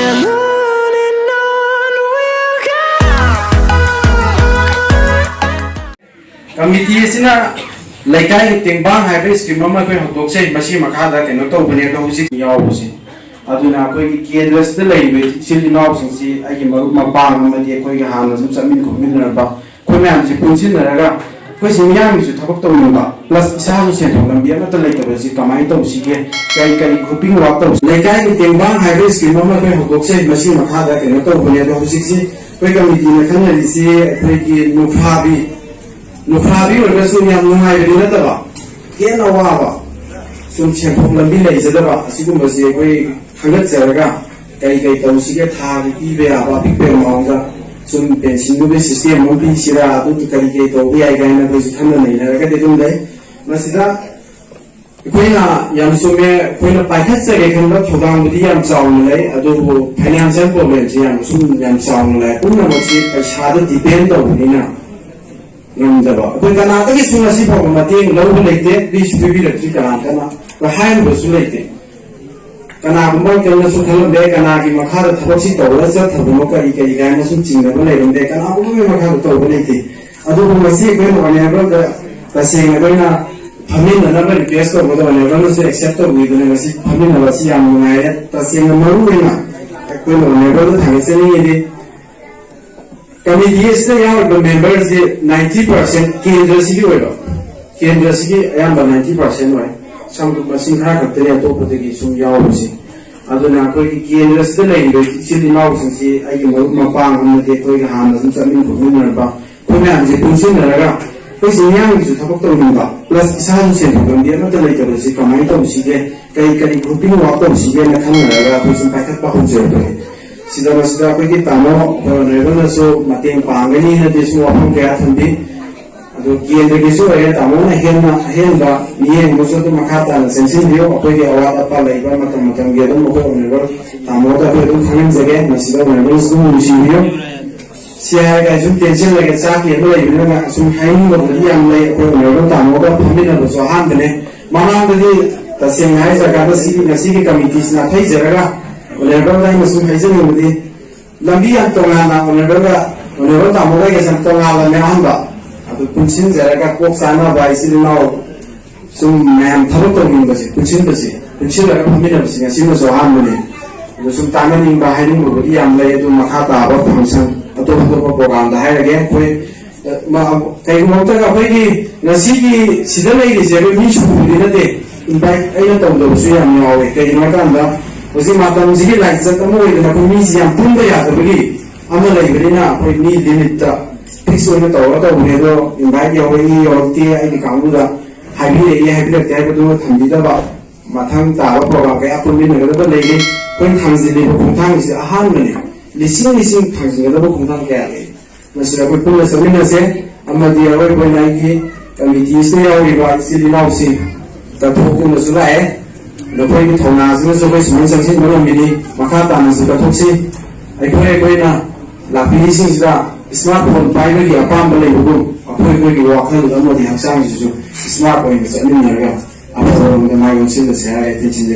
and on we'll go. Committee sina laikai tingbang hybrid scheme ma koi hok sei masi makha keno to bane ka husi yaw aduna koi kendras de leibe chili naw sing si agi maru ma bang ma de koi ga han zum chamin ko min na ba koi ma ji punsin na ga koi sim yang ju thapok to ni ba plus isa ju se thong lam bia na ta lai ka ba si kamai to si ge kai kai khuping wa to laikai tingbang hybrid scheme ma koi hok sei masi makha keno to bane ka husi si koi committee na khana ri si koi ki Nufabi or Sum Yamai Vinataba, Kena Wava, Sum Champula Izadaba, Sigumasi, Hangat Zaraga, Kai Tausiga, Ibe, Pipe Manga, Sum Pensinubi system, Mobi Sira, to Kalikato, Viagana, Kanana, Rakadunde, Masida, Quena Yamsume, Quena Pakatsa, Hogan with Yam Sound, Ado financial problems, Yam Sum Yam Sound, Una was a shadow depend on Nina. Yamdaba. When the Nata is in a sip of Matin, low like that, this will be the Tricana, the hand was related. Kanaka can also tell them Kanaki Makara Toxito, let's not have the Moka Ikayanas and Chinga, and they can all have to overlay. I don't want to see whenever the saying Arena Pamin, another guest of whatever is accepted with the Pamin of Siam, the saying a Marina. Whenever the time is any Committee is the members 90% Kendra City Wedo. Kendra City, I am 90% way. Some machine crack of the top of the Gisum Yawsi. I don't know, Kendra still language, Chili Mouse and see, I can work my palm on the Gateway Hands and something for women about. When I'm the Punsinara, facing young is a top of the plus San Sen, the other later is a command of Sige, Kai grouping walk of Sige and a camera, who's in packet pound. Sida masida ko ki tamo never so mating pangani na disu apun kaya thundi ado kiende kisu ay tamo na henba niye muso to makata na sensin dio apoi ke awat apa laiba matam gedo mo ko never tamo ta ko thanin jage masida never so musimio sia ga jum tension lage sa ki no lai na sum hain mo di am lai ko never tamo ta phami na so han ne mana de ta sing hai jaga ta si ki committees na thai jaraga Whenever I was in Hazel, Lambian Tongana, whenever Tamoga is a Tonga Mehamba, I would put in the Raka Poksana by sitting now some man Taroto University, which in the sea, which is a community, and she was so harmony. The Sultan by hiding over the Amlay to Makata about Thompson, a total propaganda, high again, Kai Montaga, Nasiki, Sidalay is every mission in a day. In fact, I don't know, so I'm now taking my gun. Was in Matam Zigi like that, the museum, Pundaya, the Bili, Amalina, with me limit Pixel Metal, invite your way or tea, I become with a hybrid Taboo, Tandida, Matam Tava, Apple, another lady, when comes the labor Puntan is a harmony. Listening comes in the Puntan Galley. Mr. Apple, Samina said, Amadia, when I committee stay away by City Mousy, the Pokun was right. The point of Tonas, always mentions in Mini, Makata, and the Toxi. I pray La Pinising smartphone finally a pamble room, a point walk on the Hasan smartphone is an area. After the my own sins, I teach in the